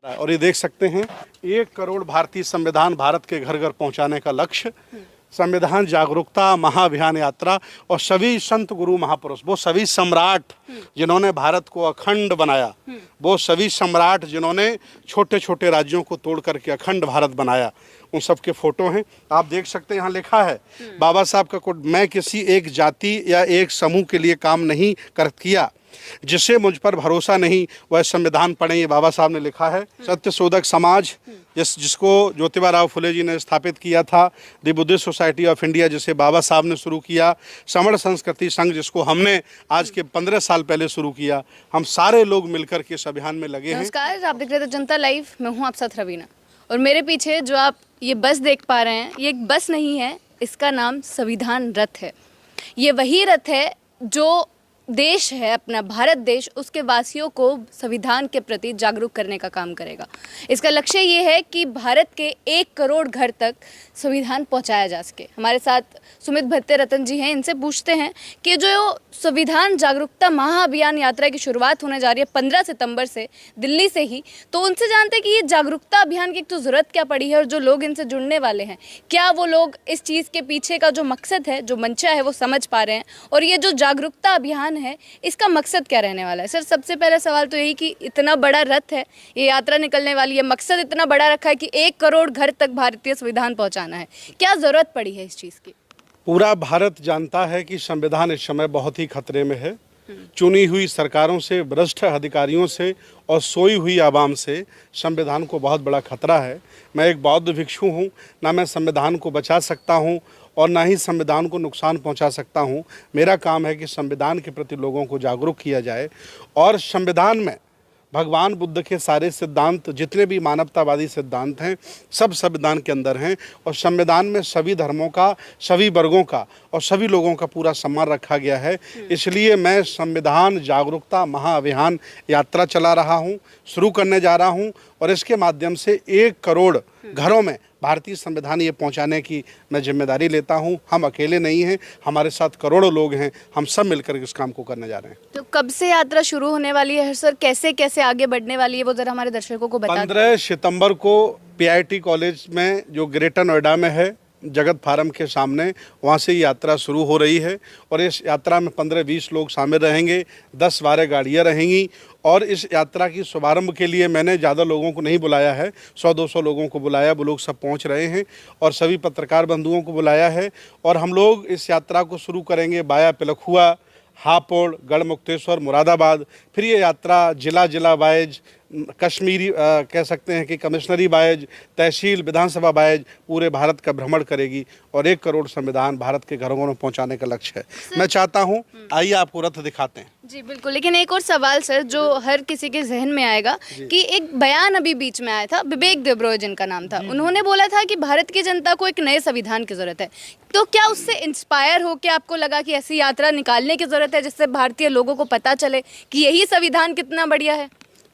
और ये देख सकते हैं 1 करोड़ भारतीय संविधान भारत के घर घर पहुंचाने का लक्ष्य, संविधान जागरूकता महाअभियान यात्रा और सभी संत गुरु महापुरुष, वो सभी सम्राट जिन्होंने भारत को अखंड बनाया, वो सभी सम्राट जिन्होंने छोटे छोटे राज्यों को तोड़ करके अखंड भारत बनाया, उन सब के फोटो हैं। आप देख सकते हैं यहाँ लिखा है बाबा साहब का कोट, मैं किसी एक जाति या एक समूह के लिए काम नहीं किया, जिसे मुझ पर भरोसा नहीं वह संविधान पढ़ें, ये बाबा साहब ने लिखा है। सत्य शोधक समाज जिसको ज्योतिबा राव फुले जी ने स्थापित किया था, the Buddhist society of India जिसे बाबा साहब ने शुरू किया, समण संस्कृति संघ जिसको हमने आज के 15 साल पहले शुरू किया, हम सारे लोग मिलकर के इस अभियान में लगे हैं। नमस्कार, आप देख रहे थे जनता लाइव, मैं हूँ आप साथ रवीना, और मेरे पीछे जो आप ये बस देख पा रहे हैं, ये एक बस नहीं है, इसका नाम संविधान रथ है। ये वही रथ है जो देश है अपना भारत देश, उसके वासियों को संविधान के प्रति जागरूक करने का काम करेगा। इसका लक्ष्य ये है कि भारत के 1 करोड़ घर तक संविधान पहुंचाया जा सके। हमारे साथ सुमित भत्ते रतन जी हैं, इनसे पूछते हैं कि जो संविधान जागरूकता महाअभियान यात्रा की शुरुआत होने जा रही है 15 सितंबर से दिल्ली से ही, तो उनसे जानते हैं कि ये जागरूकता अभियान की एक तो ज़रूरत क्या पड़ी है और जो लोग इनसे जुड़ने वाले हैं, क्या वो लोग इस चीज़ के पीछे का जो मकसद है, जो मंशा है, वो समझ पा रहे हैं, और ये जो जागरूकता अभियान है इसका मकसद क्या रहने वाला है। सर, सबसे पहला सवाल तो यही कि इतना बड़ा रथ है, ये यात्रा निकलने वाली है, मकसद इतना बड़ा रखा है कि 1 करोड़ घर तक भारतीय संविधान पहुंचाना है, क्या ज़रूरत पड़ी है इस चीज़ की? पूरा भारत जानता है कि संविधान इस समय बहुत ही खतरे में है। चुनी हुई सरकारों से, भ्रष्ट अधिकारियों से और सोई हुई आवाम से संविधान को बहुत बड़ा खतरा है। मैं एक बौद्ध भिक्षु हूँ, ना मैं संविधान को बचा सकता हूँ और ना ही संविधान को नुकसान पहुंचा सकता हूं। मेरा काम है कि संविधान के प्रति लोगों को जागरूक किया जाए, और संविधान में भगवान बुद्ध के सारे सिद्धांत, जितने भी मानवतावादी सिद्धांत हैं, सब संविधान के अंदर हैं, और संविधान में सभी धर्मों का, सभी वर्गों का और सभी लोगों का पूरा सम्मान रखा गया है। इसलिए मैं संविधान जागरूकता महाअभियान यात्रा चला रहा हूँ, शुरू करने जा रहा हूँ, और इसके माध्यम से 1 करोड़ घरों में भारतीय संविधान ये पहुंचाने की मैं जिम्मेदारी लेता हूं। हम अकेले नहीं हैं, हमारे साथ करोड़ों लोग हैं, हम सब मिलकर इस काम को करने जा रहे हैं। तो कब से यात्रा शुरू होने वाली है सर, कैसे कैसे आगे बढ़ने वाली है, वो जरा हमारे दर्शकों को बता दें। 15 सितंबर को PIT कॉलेज में, जो ग्रेटर नोएडा में है, जगत फार्म के सामने, वहाँ से यात्रा शुरू हो रही है, और इस यात्रा में 15-20 लोग शामिल रहेंगे, 10-12 गाड़ियाँ रहेंगी, और इस यात्रा की शुभारंभ के लिए मैंने ज़्यादा लोगों को नहीं बुलाया है, 100-200 लोगों को बुलाया, वो लोग सब पहुंच रहे हैं, और सभी पत्रकार बंधुओं को बुलाया है, और हम लोग इस यात्रा को शुरू करेंगे बाया पिलखुआ, हापुड़, गढ़मुक्तेश्वर, मुरादाबाद। फिर ये यात्रा जिला वाइज, कश्मीरी कह सकते हैं कि कमिश्नरी वाइज, तहसील, विधानसभा वाइज पूरे भारत का भ्रमण करेगी, और 1 करोड़ संविधान भारत के घरों में पहुंचाने का लक्ष्य है। मैं चाहता हूं, आइए आपको रथ दिखाते हैं। जी बिल्कुल, लेकिन एक और सवाल सर जो हर किसी के जहन में आएगा कि एक बयान अभी बीच में आया था, विवेक देब्रॉय जिनका नाम था, उन्होंने बोला था कि भारत की जनता को एक नए संविधान की जरूरत है। तो क्या उससे इंस्पायर हो के आपको लगा कि ऐसी यात्रा निकालने की जरूरत है जिससे भारतीय लोगों को पता चले कि यही संविधान कितना बढ़िया है?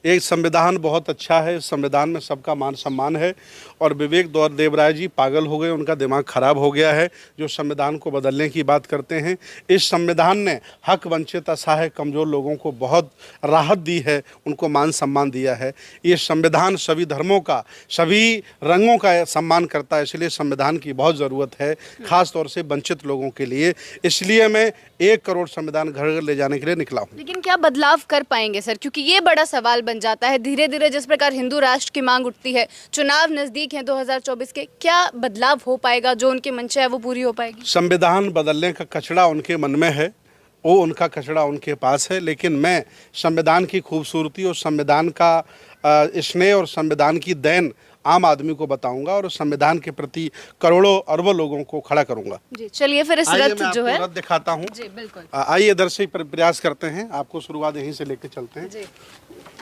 एक संविधान बहुत अच्छा है, संविधान में सबका मान सम्मान है, और विवेक देवराय जी पागल हो गए, उनका दिमाग खराब हो गया है, जो संविधान को बदलने की बात करते हैं। इस संविधान ने हक वंचित, असहाय, कमज़ोर लोगों को बहुत राहत दी है, उनको मान सम्मान दिया है। ये संविधान सभी धर्मों का, सभी रंगों का सम्मान करता है, इसलिए संविधान की बहुत ज़रूरत है, ख़ास तौर से वंचित लोगों के लिए। इसलिए मैं 1 करोड़ संविधान घर घर ले जाने के लिए निकला हूँ। लेकिन क्या बदलाव कर पाएंगे सर, क्योंकि ये बड़ा सवाल बन जाता है धीरे धीरे, जिस प्रकार हिंदू राष्ट्र की मांग उठती है, चुनाव नजदीक हैं 2024 के, क्या बदलाव हो पाएगा, जो उनकी मंशा है वो पूरी हो पाएगी? संविधान बदलने का कचरा उनके मन में है, वो उनका कचरा उनके पास है, लेकिन मैं संविधान की खूबसूरती और संविधान का स्नेह और संविधान की देन आम आदमी को बताऊंगा, और संविधान के प्रति करोड़ों अरबों लोगों को खड़ा करूंगा। जी चलिए, फिर इस रथ जो है रथ दिखाता हूँ। जी बिल्कुल, आइए इधर से प्रयास करते हैं, आपको शुरुआत यहीं से लेके चलते हैं। जी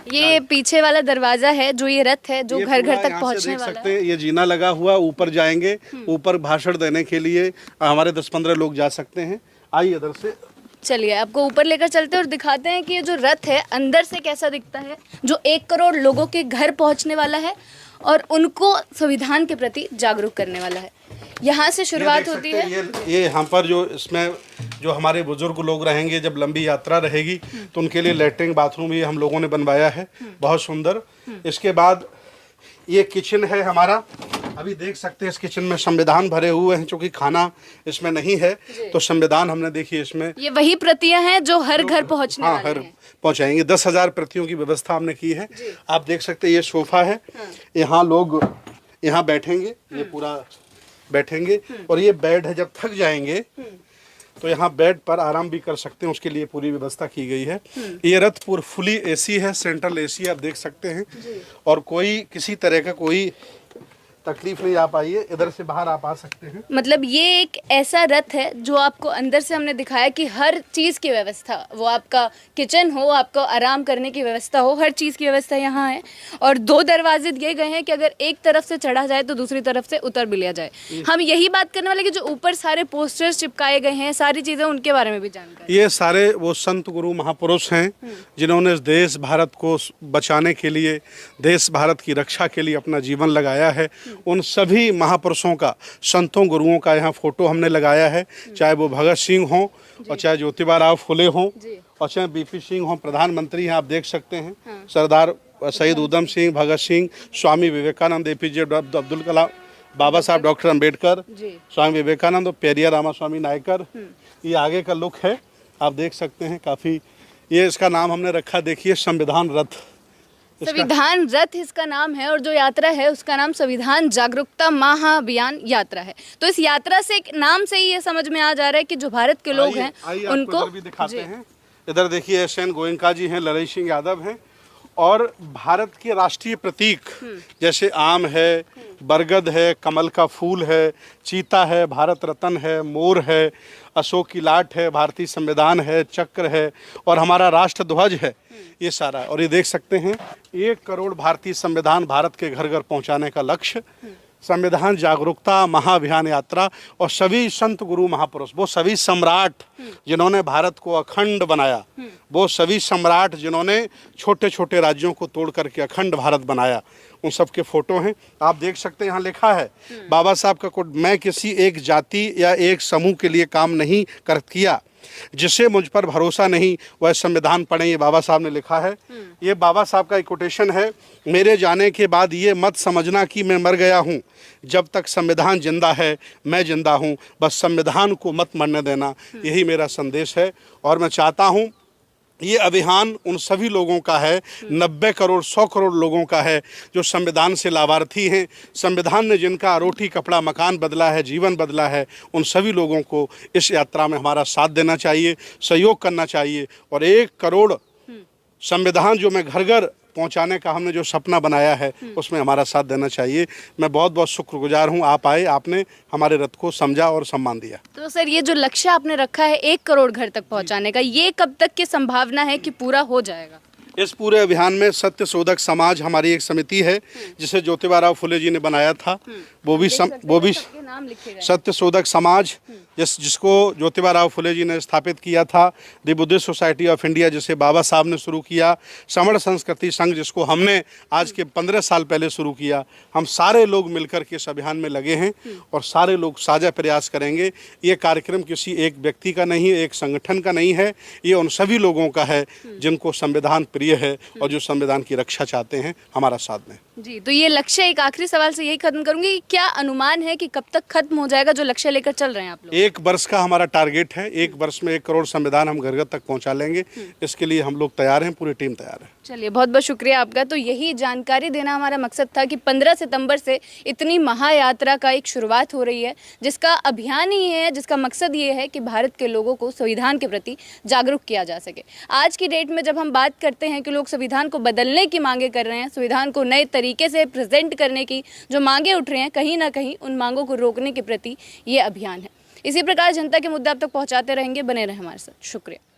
ये पीछे वाला दरवाजा है, जो ये रथ है जो घर घर तक पहुंचने वाला है। ये जीना लगा हुआ, ऊपर जाएंगे, ऊपर भाषण देने के लिए हमारे 10-15 लोग जा सकते हैं। आइए इधर से, चलिए आपको ऊपर लेकर चलते हैं और दिखाते हैं कि ये जो रथ है अंदर से कैसा दिखता है, जो 1 करोड़ लोगों के घर पहुंचने वाला है और उनको संविधान के प्रति जागरूक करने वाला है। यहाँ से ये शुरुआत देख होती सकते है। हैं, ये यहाँ पर जो इसमें जो हमारे बुजुर्ग लोग रहेंगे, जब लंबी यात्रा रहेगी तो उनके लिए लेटरिन बाथरूम ये हम लोगों ने बनवाया है, बहुत सुंदर। इसके बाद ये किचन है हमारा। अभी देख सकते हैं इस किचन में संविधान भरे हुए हैं, क्योंकि खाना इसमें नहीं है तो संविधान हमने देखिए इसमें ये वही प्रतियां हैं जो हर घर पहुंचने हाँ वाले हर हैं। पहुंचाएंगे। 10,000 प्रतियों की व्यवस्था हमने की है। आप देख सकते हैं ये सोफा है, यहाँ लोग यहाँ बैठेंगे, ये पूरा बैठेंगे। और ये बेड है, जब थक जाएंगे तो यहाँ बेड पर आराम भी कर सकते हैं, उसके लिए पूरी व्यवस्था की गई है। ये रथ पूरा फुली एसी है, सेंट्रल एसी आप देख सकते हैं। और कोई किसी तरह का कोई तकलीफ नहीं। आप आइए, इधर से बाहर आप आ सकते हैं। मतलब ये एक ऐसा रथ है जो आपको अंदर से हमने दिखाया कि हर चीज़ की व्यवस्था, वो आपका किचन हो, आपको आराम करने की व्यवस्था हो, हर चीज़ की व्यवस्था यहाँ है। और 2 दरवाजे दिए गए हैं कि अगर एक तरफ से चढ़ा जाए तो दूसरी तरफ से उतर भी लिया जाए। हम यही बात करने वाले कि जो ऊपर सारे पोस्टर्स चिपकाए गए हैं, सारी चीज़ें, उनके बारे में भी जानकारी। ये सारे वो संत गुरु महापुरुष हैं जिन्होंने देश भारत को बचाने के लिए, देश भारत की रक्षा के लिए अपना जीवन लगाया है। उन सभी महापुरुषों का, संतों गुरुओं का यहाँ फोटो हमने लगाया है, चाहे वो भगत सिंह हों और चाहे ज्योतिबा राव फुले हों और चाहे बीपी सिंह हों, प्रधानमंत्री हैं आप देख सकते हैं, सरदार शहीद उधम सिंह, भगत सिंह, स्वामी विवेकानंद, एपीजे अब्दुल कलाम, बाबा साहब डॉक्टर अंबेडकर, स्वामी विवेकानंद और पेरिया रामास्वामी नायकर। ये आगे का लुक है, आप देख सकते हैं काफ़ी। ये इसका नाम हमने रखा, देखिए, संविधान रथ। संविधान रथ इसका नाम है और जो यात्रा है उसका नाम संविधान जागरूकता महाअभियान यात्रा है। तो इस यात्रा से, एक नाम से ही ये समझ में आ जा रहा है कि जो भारत के लोग हैं उनको इधर भी दिखाते हैं। इधर देखिए SN गोयनका जी हैं, लड़ई सिंह यादव हैं। और भारत के राष्ट्रीय प्रतीक जैसे आम है, बरगद है, कमल का फूल है, चीता है, भारत रत्न है, मोर है, अशोक की लाट है, भारतीय संविधान है, चक्र है और हमारा राष्ट्र ध्वज है, ये सारा। और ये देख सकते हैं 1 करोड़ भारतीय संविधान भारत के घर घर पहुंचाने का लक्ष्य। संविधान जागरूकता महाअभियान यात्रा और सभी संत गुरु महापुरुष, वो सभी सम्राट जिन्होंने भारत को अखंड बनाया, वो सभी सम्राट जिन्होंने छोटे छोटे राज्यों को तोड़ करके अखंड भारत बनाया, उन सब के फोटो हैं। आप देख सकते हैं यहाँ लिखा है बाबा साहब का कोट, मैं किसी एक जाति या एक समूह के लिए काम नहीं किया, जिसे मुझ पर भरोसा नहीं वह संविधान पढ़े, ये बाबा साहब ने लिखा है। ये बाबा साहब का एक कोटेशन है, मेरे जाने के बाद ये मत समझना कि मैं मर गया हूँ, जब तक संविधान जिंदा है मैं जिंदा हूँ, बस संविधान को मत मरने देना, यही मेरा संदेश है। और मैं चाहता हूँ ये अभियान उन सभी लोगों का है, 90 करोड़ 100 करोड़ लोगों का है जो संविधान से लाभार्थी हैं। संविधान ने जिनका रोटी कपड़ा मकान बदला है, जीवन बदला है, उन सभी लोगों को इस यात्रा में हमारा साथ देना चाहिए, सहयोग करना चाहिए। और 1 करोड़ संविधान जो मैं घर घर पहुंचाने का हमने जो सपना बनाया है, उसमें हमारा साथ देना चाहिए। मैं बहुत बहुत शुक्रगुजार हूं, आप आए, आपने हमारे रथ को समझा और सम्मान दिया। तो सर, ये जो लक्ष्य आपने रखा है 1 करोड़ घर तक पहुंचाने का, ये कब तक की संभावना है कि पूरा हो जाएगा? इस पूरे अभियान में सत्य शोधक समाज हमारी एक समिति है जिसे ज्योतिबा राव फुले जी ने बनाया था। वो भी नाम लिखे गए सत्य शोधक समाज जिसको ज्योतिबा राव फुले जी ने स्थापित किया था। The Buddhist society of India जिसे बाबा साहब ने शुरू किया। समण संस्कृति संघ जिसको हमने आज के 15 साल पहले शुरू किया। हम सारे लोग मिलकर के इस अभियान में लगे हैं और सारे लोग साझा प्रयास करेंगे। ये कार्यक्रम किसी एक व्यक्ति का नहीं, एक संगठन का नहीं है, ये उन सभी लोगों का है जिनको संविधान प्रिय है और जो संविधान की रक्षा चाहते हैं, हमारा साथ दें। जी, तो ये लक्ष्य, एक आखिरी सवाल से यही खत्म करूंगी, क्या अनुमान है कि कब तक खत्म हो जाएगा जो लक्ष्य लेकर चल रहे हैं आप लोग? 1 वर्ष का हमारा टारगेट है। 1 वर्ष में 1 करोड़ संविधान हम घर घर तक पहुंचा लेंगे। इसके लिए हम लोग तैयार हैं, पूरी टीम तैयार है। चलिए, बहुत बहुत शुक्रिया आपका। तो यही जानकारी देना हमारा मकसद था कि 15 सितंबर से इतनी महायात्रा का एक शुरुआत हो रही है, जिसका अभियान ही है, जिसका मकसद ये है कि भारत के लोगों को संविधान के प्रति जागरूक किया जा सके। आज की डेट में जब हम बात करते हैं कि लोग संविधान को बदलने की मांगे कर रहे हैं, संविधान को नए तरीके से प्रेजेंट करने की जो मांगे उठ रहे हैं, कहीं ना कहीं उन मांगों को रोकने के प्रति ये अभियान है। इसी प्रकार जनता के मुद्दे आप तक पहुंचाते रहेंगे, बने रहें हमारे साथ। शुक्रिया।